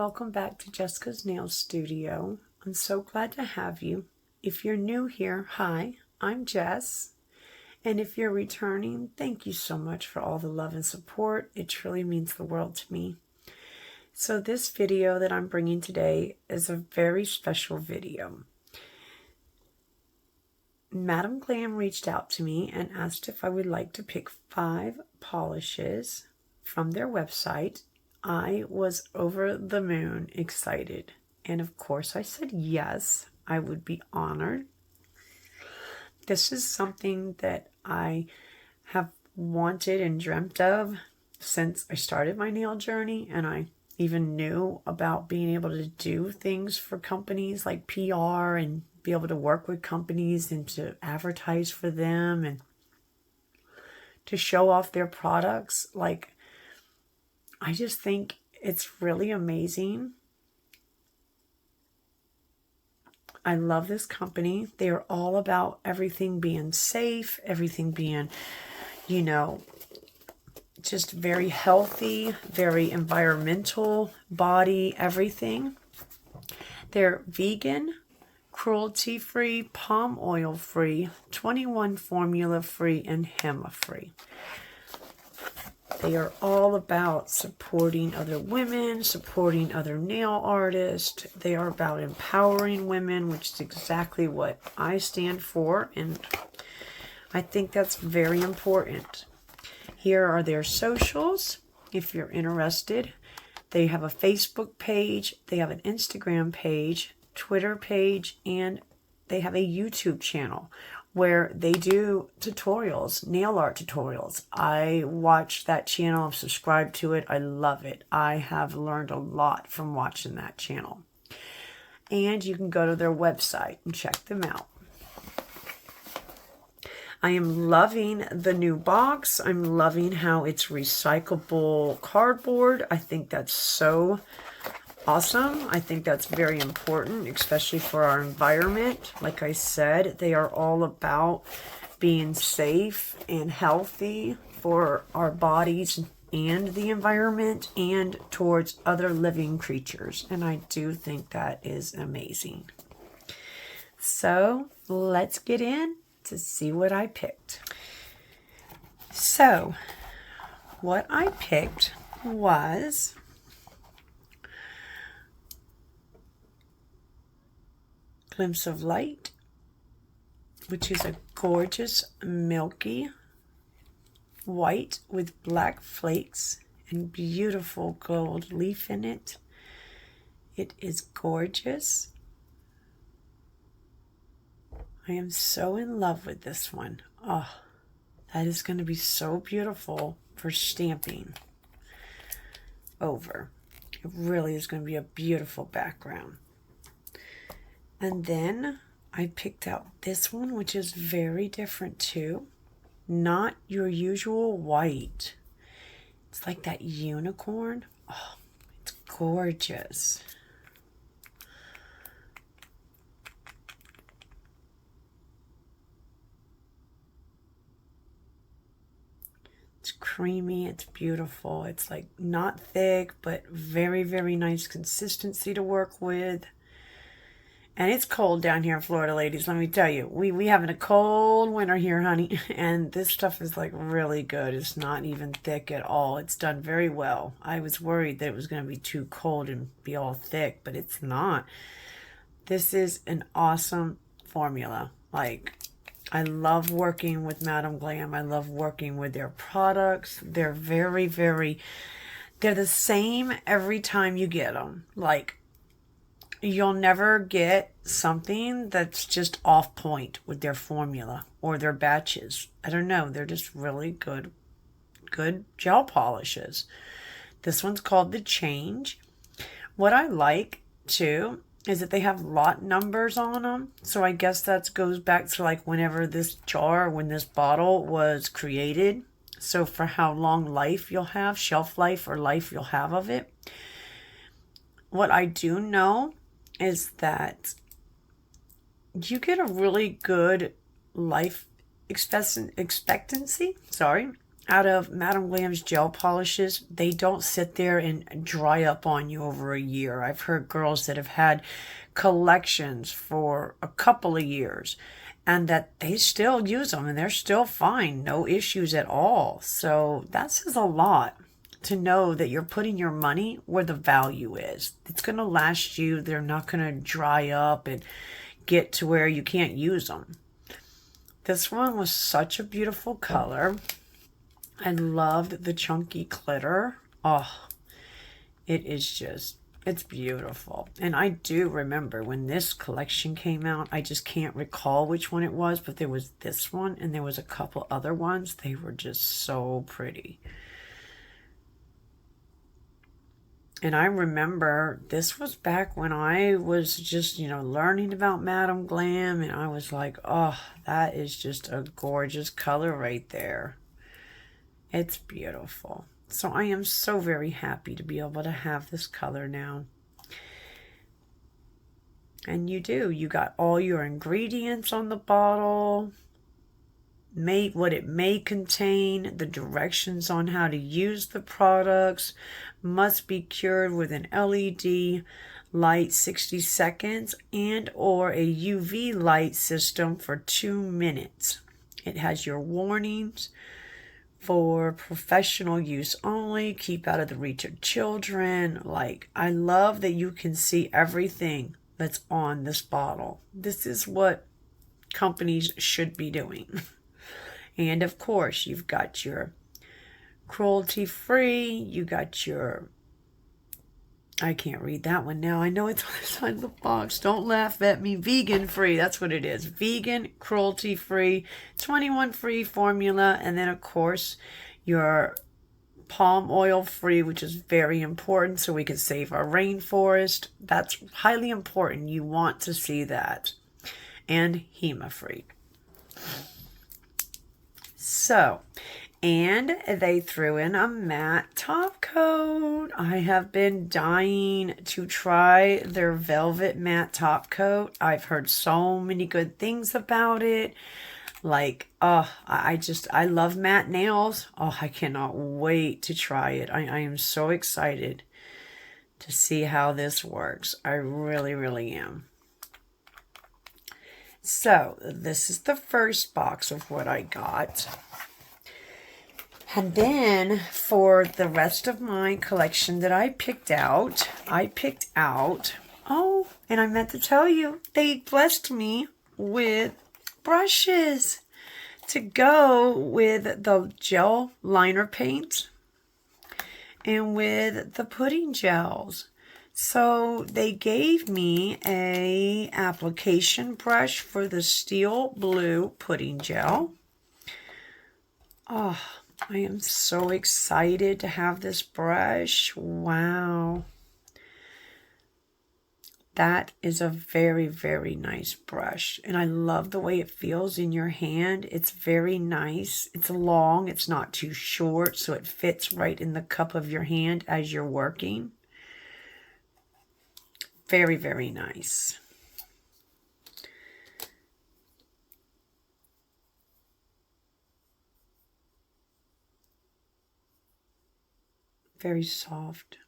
welcome back to Jessica's Nail Studio. I'm so glad to have you. If you're new here, hi, I'm Jess. And if you're returning, thank you so much for all the love and support. It truly means the world to me. So this video that I'm bringing today is a very special video. Madam Glam reached out to me and asked if I would like to pick 5 polishes from their website. I was over the moon excited. And of course I said yes, I would be honored. This is something that I have wanted and dreamt of since I started my nail journey, and I even knew about being able to do things for companies like PR and be able to work with companies and to advertise for them and to show off their products. Like, I just think it's really amazing. I love this company. They are all about everything being safe, everything being, just very healthy, very environmental, body, everything. They're vegan, cruelty-free, palm oil-free, 21 formula-free, and HEMA-free. They are all about supporting other women, supporting other nail artists. They are about empowering women, which is exactly what I stand for, and I think that's very important. Here are their socials, if you're interested. They have a Facebook page, they have an Instagram page, Twitter page, and they have a YouTube channel where they do tutorials, nail art tutorials. I watch that channel, I've subscribed to it, I love it. I have learned a lot from watching that channel. And you can go to their website and check them out. I am loving the new box. I'm loving how it's recyclable cardboard. I think that's so awesome. I think that's very important, especially for our environment. Like I said, they are all about being safe and healthy for our bodies and the environment and towards other living creatures. And I do think that is amazing. So let's get in to see what I picked. So what I picked was Glimpse of Light, which is a gorgeous milky white with black flakes and beautiful gold leaf in it. It is gorgeous. I am so in love with this one. Oh, that is going to be so beautiful for stamping over. It really is going to be a beautiful background. And then I picked out this one, which is very different too. Not your usual white. It's like that unicorn. Oh, it's gorgeous. It's creamy, it's beautiful. It's like not thick, but very, very nice consistency to work with. And it's cold down here in Florida, ladies. Let me tell you, we having a cold winter here, honey. And this stuff is like really good. It's not even thick at all. It's done very well. I was worried that it was going to be too cold and be all thick, but it's not. This is an awesome formula. Like, I love working with Madam Glam. I love working with their products. They're very, very, they're the same every time you get them. Like, you'll never get something that's just off point with their formula or their batches. I don't know. They're just really good gel polishes. This one's called The Change. What I like too is that they have lot numbers on them. So I guess that goes back to like whenever this jar, when this bottle was created. So for how long life you'll have, shelf life or life you'll have of it. What I do know is that you get a really good life expectancy, out of Madam Glam's gel polishes, they don't sit there and dry up on you over a year. I've heard girls that have had collections for a couple of years and that they still use them and they're still fine, no issues at all. So that says a lot, to know that you're putting your money where the value is. It's going to last you. They're not going to dry up and get to where you can't use them. This one was such a beautiful color. I loved the chunky glitter. Oh, it is just, it's beautiful. And I do remember when this collection came out, I just can't recall which one it was, but there was this one and there was a couple other ones. They were just so pretty. And I remember this was back when I was just, learning about Madam Glam. And I was like, oh, that is just a gorgeous color right there. It's beautiful. So I am so very happy to be able to have this color now. And you do. You got all your ingredients on the bottle. What it may contain, the directions on how to use the products, must be cured with an LED light 60 seconds and or a UV light system for 2 minutes. It has your warnings for professional use only, keep out of the reach of children. Like, I love that you can see everything that's on this bottle. This is what companies should be doing. And of course, you've got your cruelty-free, you got your, I can't read that one now. I know it's on the side of the box. Don't laugh at me. Vegan-free, that's what it is. Vegan, cruelty-free, 21-free formula. And then, of course, your palm oil-free, which is very important so we can save our rainforest. That's highly important. You want to see that. And HEMA-free. So, and they threw in a matte top coat. I have been dying to try their velvet matte top coat. I've heard so many good things about it. Like, I love matte nails. Oh, I cannot wait to try it. I am so excited to see how this works. I really, really am. So, this is the first box of what I got. And then, for the rest of my collection that I picked out, oh, and I meant to tell you, they blessed me with brushes to go with the gel liner paint and with the pudding gels. So they gave me a application brush for the steel blue pudding gel. Oh, I am so excited to have this brush. Wow. That is a very, very nice brush. And I love the way it feels in your hand. It's very nice. It's long. It's not too short, so it fits right in the cup of your hand as you're working. Very, very nice. Very soft.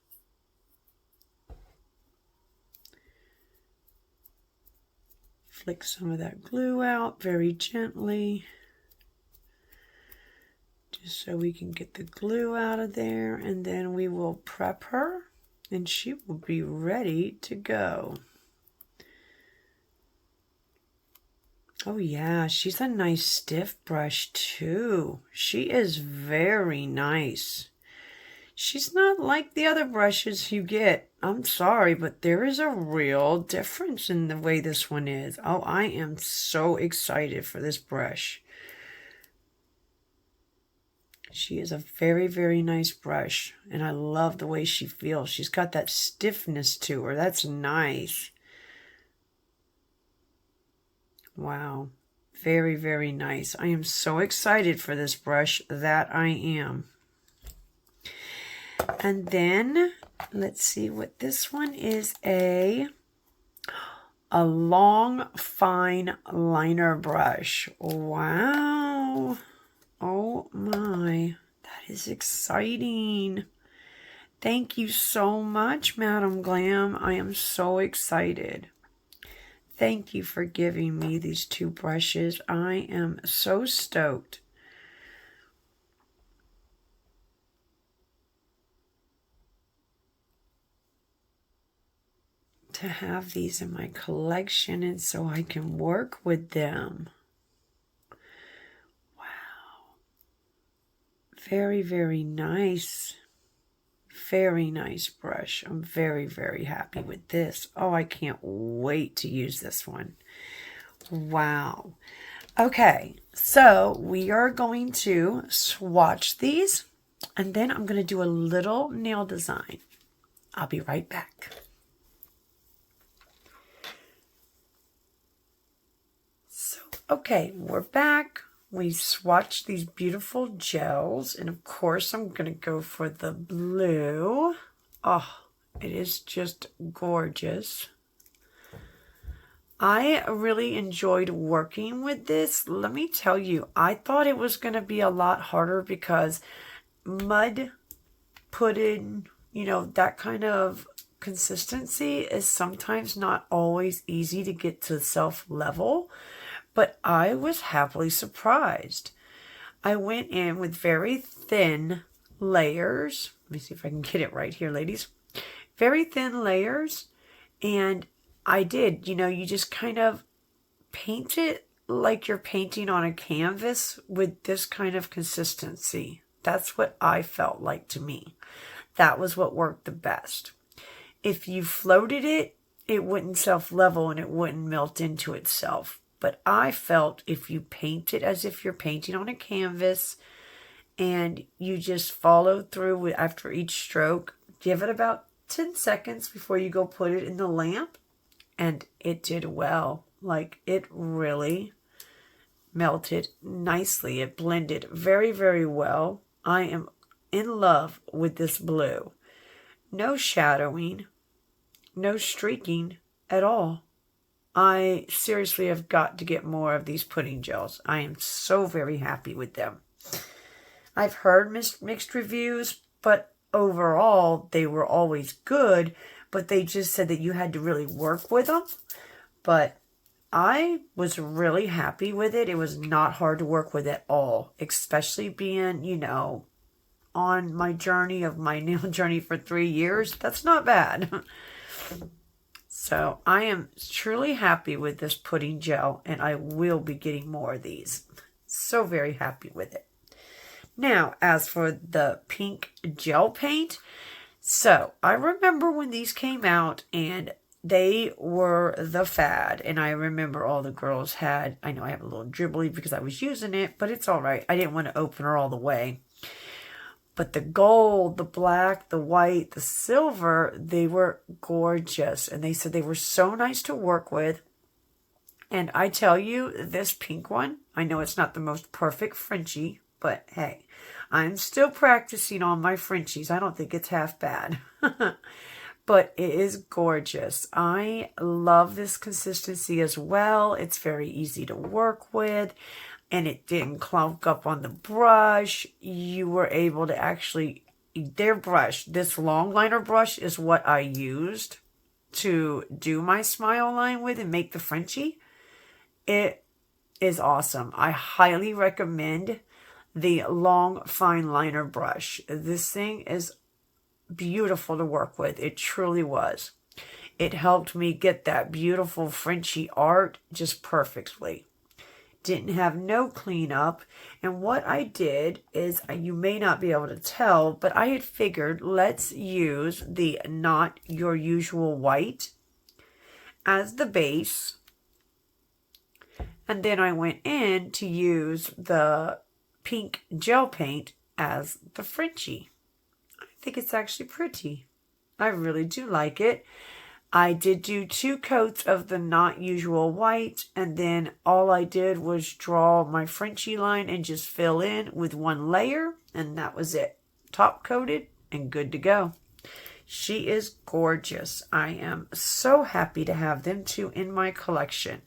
Flick some of that glue out very gently, just so we can get the glue out of there, and then we will prep her and she will be ready to go. Oh yeah, she's a nice stiff brush too. She is very nice. She's not like the other brushes you get. I'm sorry, but there is a real difference in the way this one is. Oh, I am so excited for this brush. She is a very, very nice brush, and I love the way she feels. She's got that stiffness to her. That's nice. Wow. Very, very nice. I am so excited for this brush. That I am. And then, let's see what this one is. A long, fine liner brush. Wow. Oh my. is exciting. Thank you so much, Madam Glam. I am so excited. Thank you for giving me these 2 brushes. I am so stoked. To have these in my collection and so I can work with them. Wow. Very, very nice. Very nice brush. I'm very, very happy with this. Oh, I can't wait to use this one. Wow. Okay, so we are going to swatch these and then I'm going to do a little nail design. I'll be right back. So, okay, we're back. We swatched these beautiful gels, and of course I'm going to go for the blue. Oh, it is just gorgeous. I really enjoyed working with this. Let me tell you, I thought it was going to be a lot harder because mud pudding, you know, that kind of consistency is sometimes not always easy to get to self-level. But I was happily surprised. I went in with very thin layers. Let me see if I can get it right here, ladies. Very thin layers. And I did, you know, you just kind of paint it like you're painting on a canvas with this kind of consistency. That's what I felt like to me. That was what worked the best. If you floated it, it wouldn't self-level and it wouldn't melt into itself. But I felt if you paint it as if you're painting on a canvas and you just follow through with after each stroke, give it about 10 seconds before you go put it in the lamp, and it did well. Like, it really melted nicely. It blended very, very well. I am in love with this blue. No shadowing, no streaking at all. I seriously have got to get more of these pudding gels. I am so very happy with them. I've heard mixed reviews, but overall they were always good, but they just said that you had to really work with them. But I was really happy with it. It was not hard to work with at all, especially being, you know, on my journey of my nail journey for 3 years. That's not bad. So I am truly happy with this pudding gel, and I will be getting more of these. So very happy with it. Now, as for the pink gel paint, so I remember when these came out and they were the fad, and I remember all the girls had, I know I have a little dribbly because I was using it, but it's all right. I didn't want to open her all the way. But the gold, the black, the white, the silver, they were gorgeous. And they said they were so nice to work with. And I tell you, this pink one, I know it's not the most perfect Frenchie, but hey, I'm still practicing on my Frenchies. I don't think it's half bad. But it is gorgeous. I love this consistency as well. It's very easy to work with. And it didn't clunk up on the brush. You were able to actually, their brush, this long liner brush is what I used to do my smile line with and make the Frenchie. It is awesome. I highly recommend the long fine liner brush. This thing is beautiful to work with. It truly was. It helped me get that beautiful Frenchie art just perfectly. Didn't have no cleanup, and what I did is, you may not be able to tell, but I had figured let's use the Not Your Usual White as the base, and then I went in to use the pink gel paint as the Frenchie. I think it's actually pretty. I really do like it. I did do 2 coats of the Not Usual White, and then all I did was draw my Frenchie line and just fill in with 1 layer, and that was it. Top coated and good to go. She is gorgeous. I am so happy to have them 2 in my collection.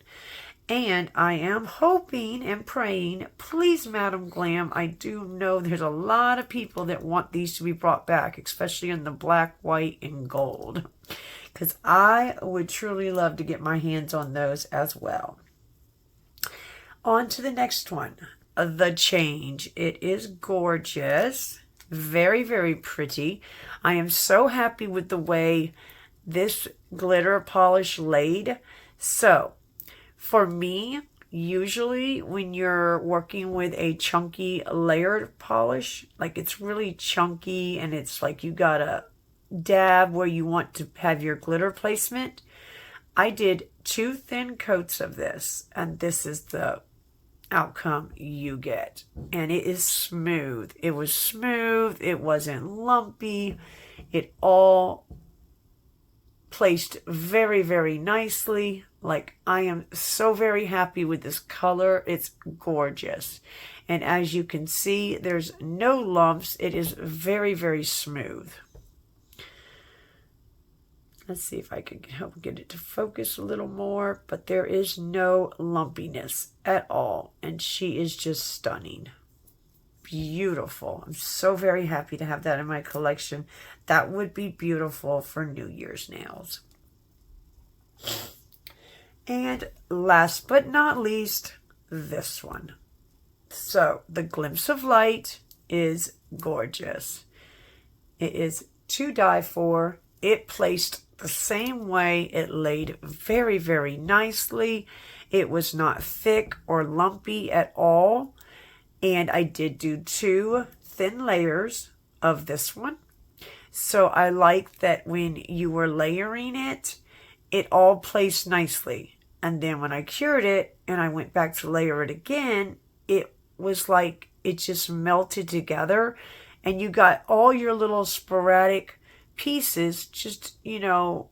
And I am hoping and praying, please, Madam Glam, I do know there's a lot of people that want these to be brought back, especially in the black, white, and gold. Because I would truly love to get my hands on those as well. On to the next one, the Change. It is gorgeous. Very, very pretty. I am so happy with the way this glitter polish laid. So, for me, usually when you're working with a chunky layered polish, like it's really chunky and it's like you got a dab where you want to have your glitter placement, I did 2 thin coats of this, and this is the outcome you get. And it is smooth. It was smooth. It wasn't lumpy. It all placed very, very nicely. Like, I am so very happy with this color. It's gorgeous. And as you can see, there's no lumps. It is very, very smooth. Let's see if I can help get it to focus a little more. But there is no lumpiness at all. And she is just stunning. Beautiful. I'm so very happy to have that in my collection. That would be beautiful for New Year's nails. And last but not least, this one. So, the Glimpse of Light is gorgeous. It is to die for. It placed the same way. It laid very, very nicely. It was not thick or lumpy at all. And I did do 2 thin layers of this one. So I like that when you were layering it, it all placed nicely. And then when I cured it and I went back to layer it again, it was like it just melted together. And you got all your little sporadic pieces just, you know,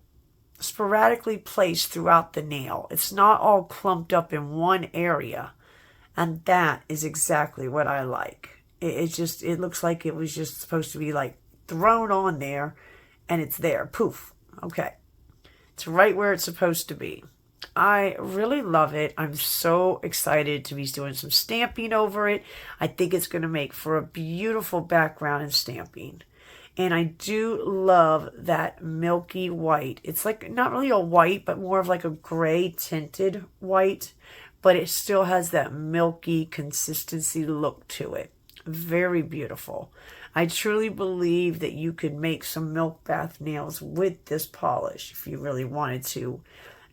sporadically placed throughout the nail. It's not all clumped up in one area. And that is exactly what I like. It looks like it was just supposed to be like thrown on there and it's there. Poof. Okay. It's right where it's supposed to be. I really love it. I'm so excited to be doing some stamping over it. I think it's going to make for a beautiful background in stamping. And I do love that milky white. It's like not really a white, but more of like a gray tinted white. But it still has that milky consistency look to it. Very beautiful. I truly believe that you could make some milk bath nails with this polish if you really wanted to.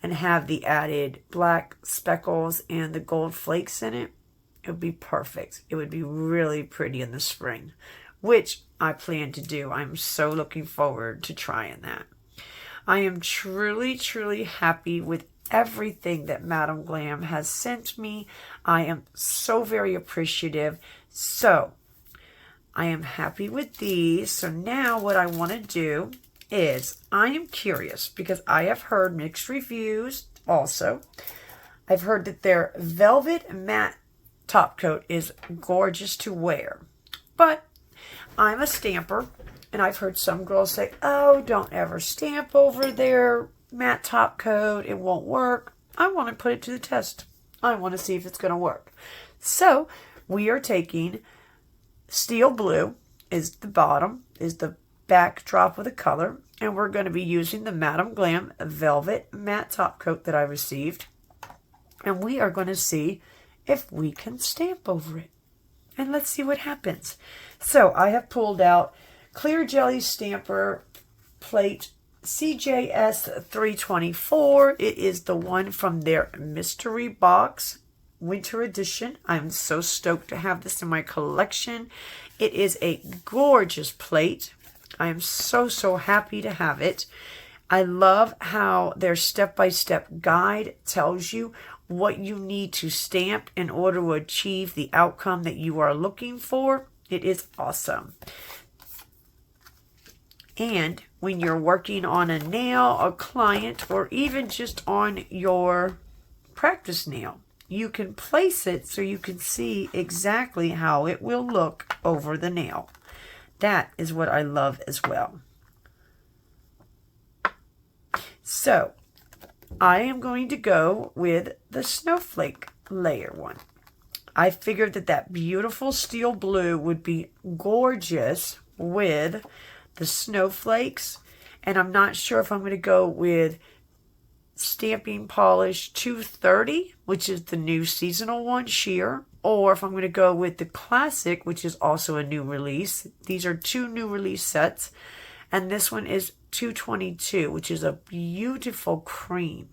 And have the added black speckles and the gold flakes in it. It would be perfect. It would be really pretty in the spring. Which I plan to do. I'm so looking forward to trying that. I am truly, truly happy with everything that Madam Glam has sent me. I am so very appreciative. So, I am happy with these. So now what I want to do is, I am curious because I have heard mixed reviews also. I've heard that their velvet matte top coat is gorgeous to wear. But I'm a stamper, and I've heard some girls say, oh, don't ever stamp over their matte top coat. It won't work. I want to put it to the test. I want to see if it's going to work. So we are taking Steel Blue is the bottom, is the backdrop of the color, and we're going to be using the Madam Glam Velvet Matte Top Coat that I received, and we are going to see if we can stamp over it. And let's see what happens. So I have pulled out Clear Jelly Stamper Plate CJS324. It is the one from their mystery box winter edition. I'm so stoked to have this in my collection. It is a gorgeous plate. I am so, so happy to have it. I love how their step-by-step guide tells you what you need to stamp in order to achieve the outcome that you are looking for. It is awesome. And when you're working on a nail, a client, or even just on your practice nail, you can place it so you can see exactly how it will look over the nail. That is what I love as well. So, I am going to go with the snowflake layer one. I figured that that beautiful steel blue would be gorgeous with the snowflakes. And I'm not sure if I'm going to go with Stamping Polish 230, which is the new seasonal one, sheer, or if I'm going to go with the classic, which is also a new release. These are two new release sets, and this one is 222, which is a beautiful cream.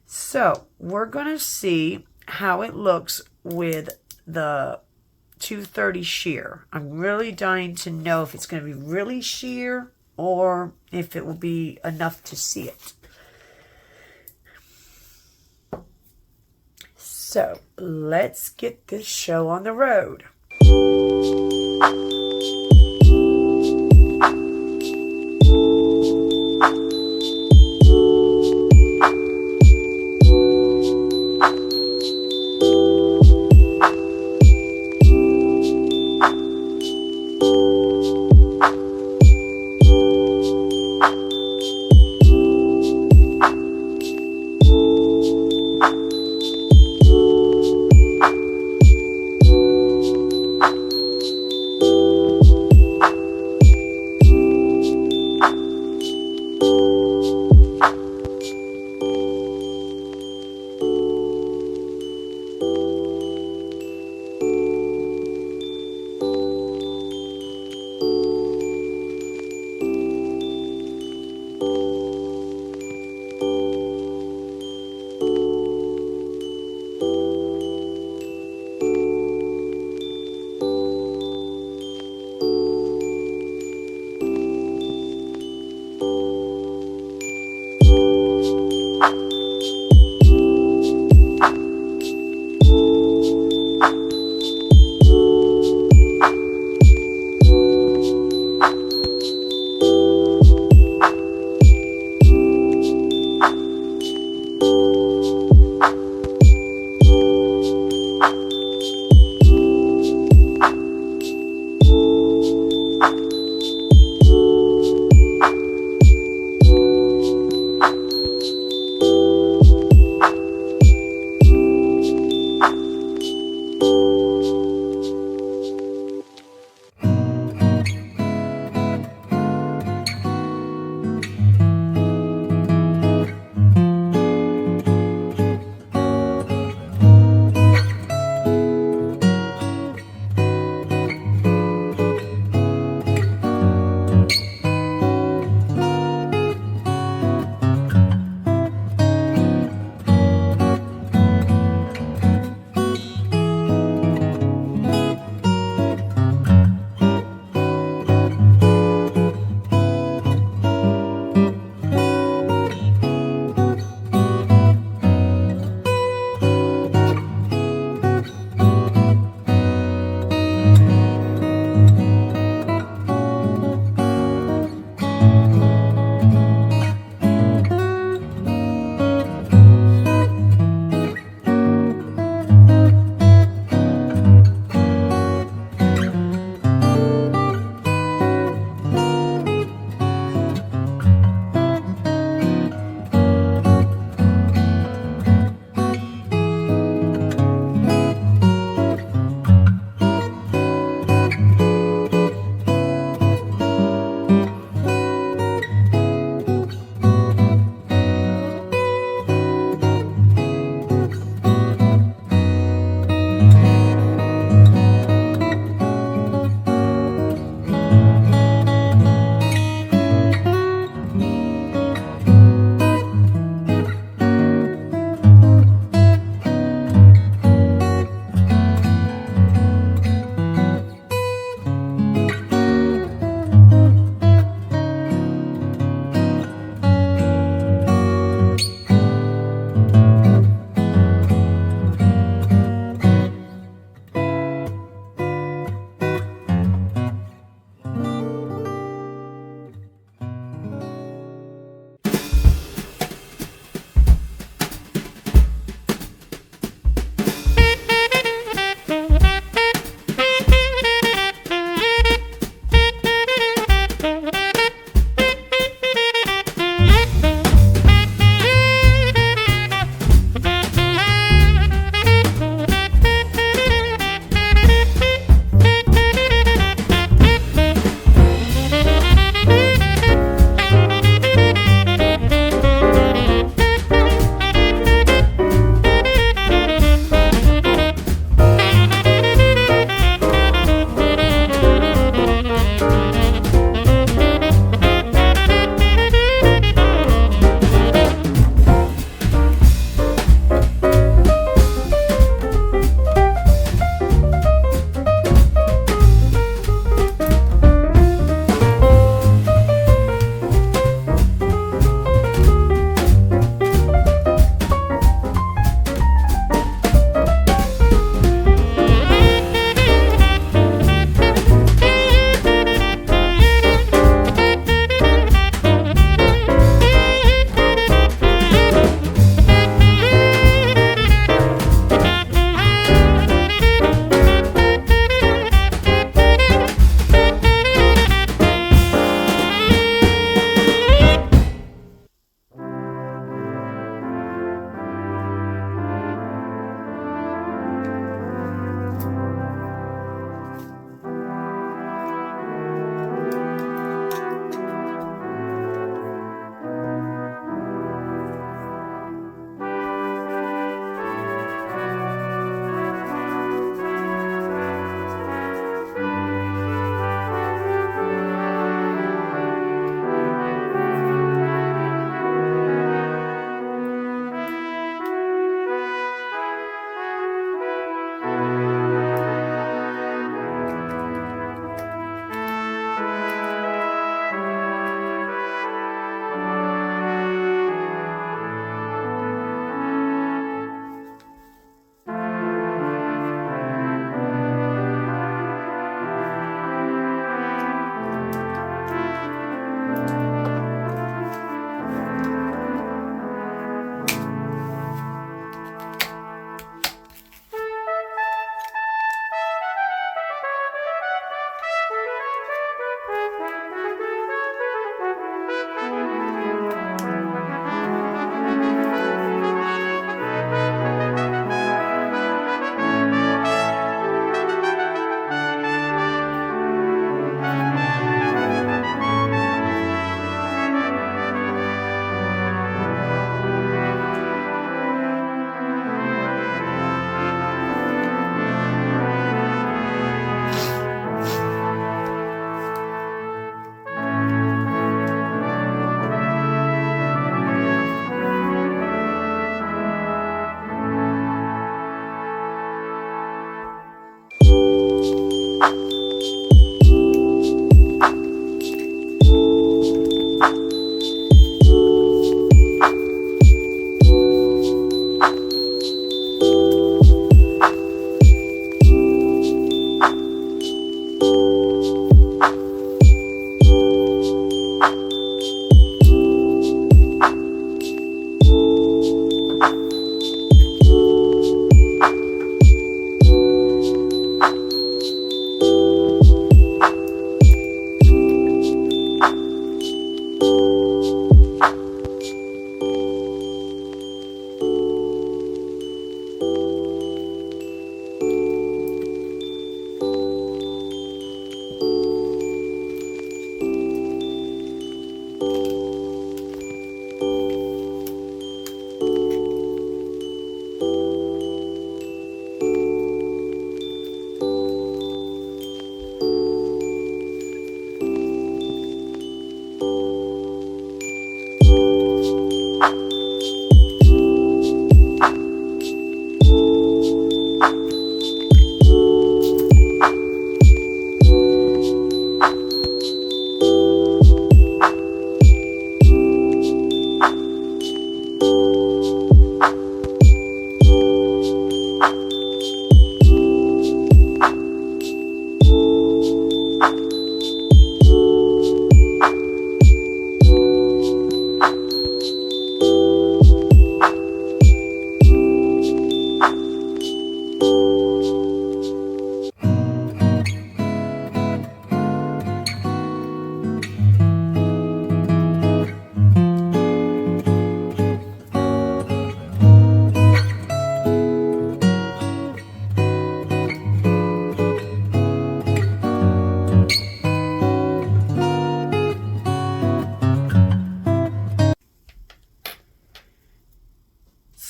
So we're going to see how it looks with the 230 sheer. I'm really dying to know if it's going to be really sheer or if it will be enough to see it. So let's get this show on the road.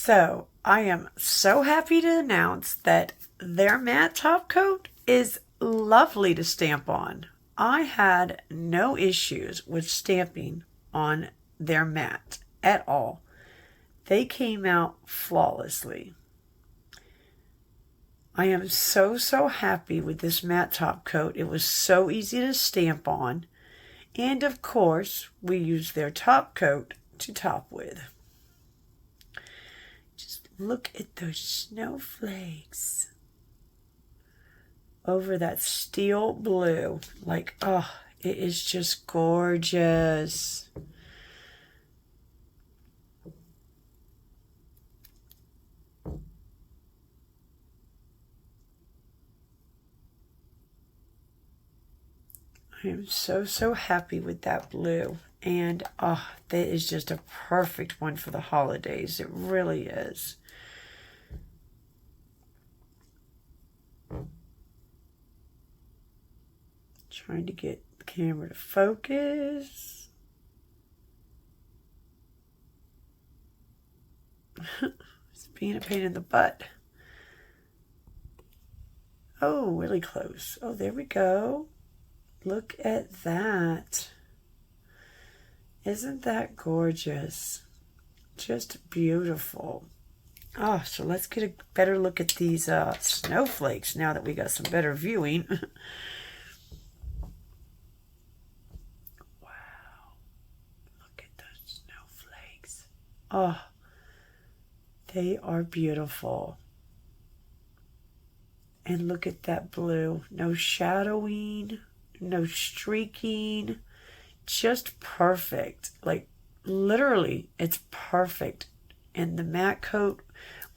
So I am so happy to announce that their matte top coat is lovely to stamp on. I had no issues with stamping on their matte at all. They came out flawlessly. I am so happy with this matte top coat. It was so easy to stamp on. And of course, we used their top coat to top with. Just look at those snowflakes over that steel blue. Like, oh, it is just gorgeous. I am so happy with that blue. And oh, that is just a perfect one for the holidays. It really is. Trying to get the camera to focus. It's being a pain in the butt. Oh, really close. Oh, there we go. Look at that. Isn't that gorgeous? Just beautiful. Oh, so let's get a better look at these snowflakes now that we got some better viewing. Wow. Look at those snowflakes. Oh, they are beautiful. And look at that blue. No shadowing. No streaking, just perfect. Like literally, it's perfect. And the matte coat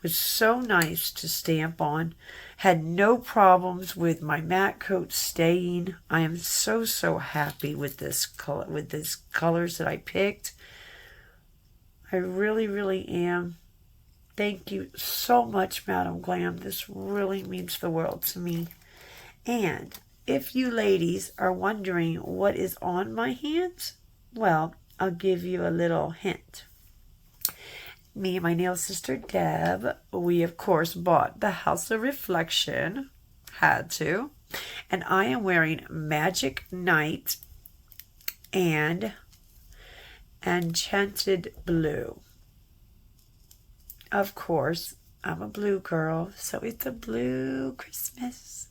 was so nice to stamp on. Had no problems with my matte coat staying. I am so happy with this color, with these colors that I picked. I really am. Thank you so much, Madam Glam. This really means the world to me. And if you ladies are wondering what is on my hands, well, I'll give you a little hint. Me and my nail sister Deb, we of course bought the House of Reflection, had to, and I am wearing Magic Night and Enchanted Blue. Of course, I'm a blue girl, so it's a blue Christmas.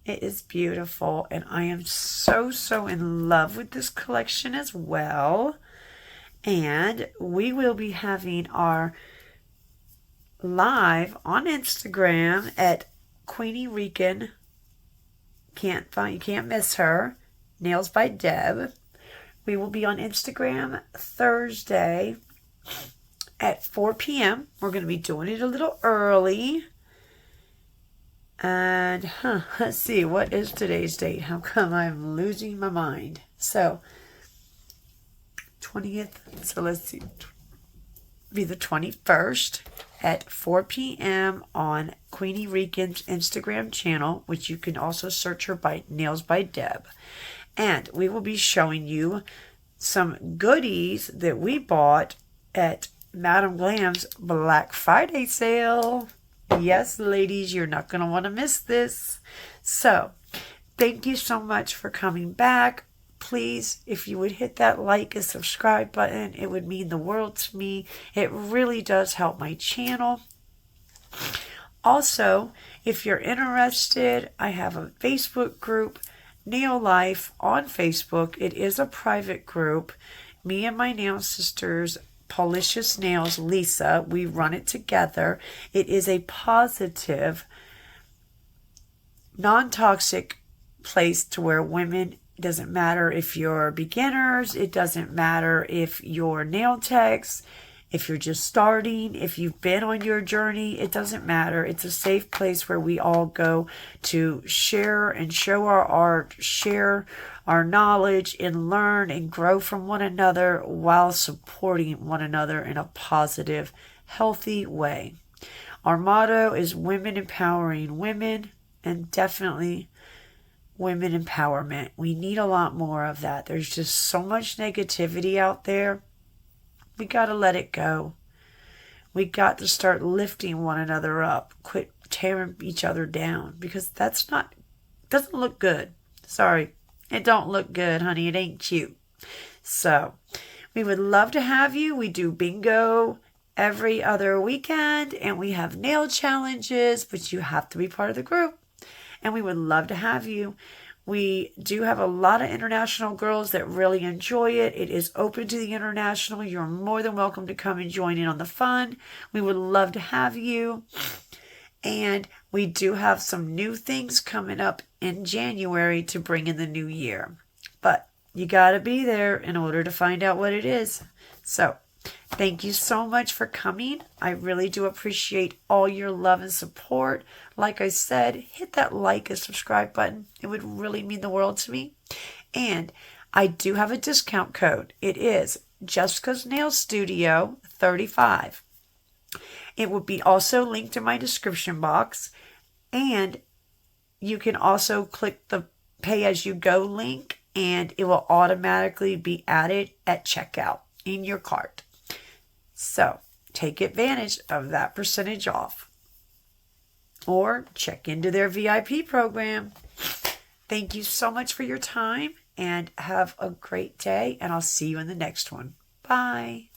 It is beautiful, and I am so in love with this collection as well. And we will be having our live on Instagram at Queenie Rican. You can't miss her. Nails by Deb. We will be on Instagram Thursday at 4 p.m. We're going to be doing it a little early. And, let's see, what is today's date? How come I'm losing my mind? So, 20th, so let's see, be the 21st at 4 p.m. on Queenie Rican's Instagram channel, which you can also search her by Nails by Deb. And we will be showing you some goodies that we bought at Madam Glam's Black Friday sale. Yes, ladies, you're not going to want to miss this. So, thank you so much for coming back. Please, if you would hit that like and subscribe button, it would mean the world to me. It really does help my channel. Also, if you're interested, I have a Facebook group, Nail Life, on Facebook. It is a private group. Me and my nail sisters, Policious Nails, Lisa, we run it together. It is a positive, non-toxic place to where women, it doesn't matter if you're beginners, it doesn't matter if you're nail techs, if you're just starting, if you've been on your journey, it doesn't matter. It's a safe place where we all go to share and show our art, share our knowledge, and learn and grow from one another while supporting one another in a positive, healthy way. Our motto is women empowering women, and definitely women empowerment. We need a lot more of that. There's just so much negativity out there. We got to let it go. We got to start lifting one another up. Quit tearing each other down, because doesn't look good. Sorry, it don't look good, honey. It ain't cute. So we would love to have you. We do bingo every other weekend, and we have nail challenges, but you have to be part of the group. And we would love to have you. We do have a lot of international girls that really enjoy it. It is open to the international. You're more than welcome to come and join in on the fun. We would love to have you. And we do have some new things coming up in January to bring in the new year. But you got to be there in order to find out what it is. So thank you so much for coming. I really do appreciate all your love and support. Like I said, hit that like and subscribe button. It would really mean the world to me. And I do have a discount code. It is JessicasNailStudio35. It will be also linked in my description box. And you can also click the pay as you go link, and it will automatically be added at checkout in your cart. So take advantage of that percentage off, or check into their VIP program. Thank you so much for your time, and have a great day, and I'll see you in the next one. Bye.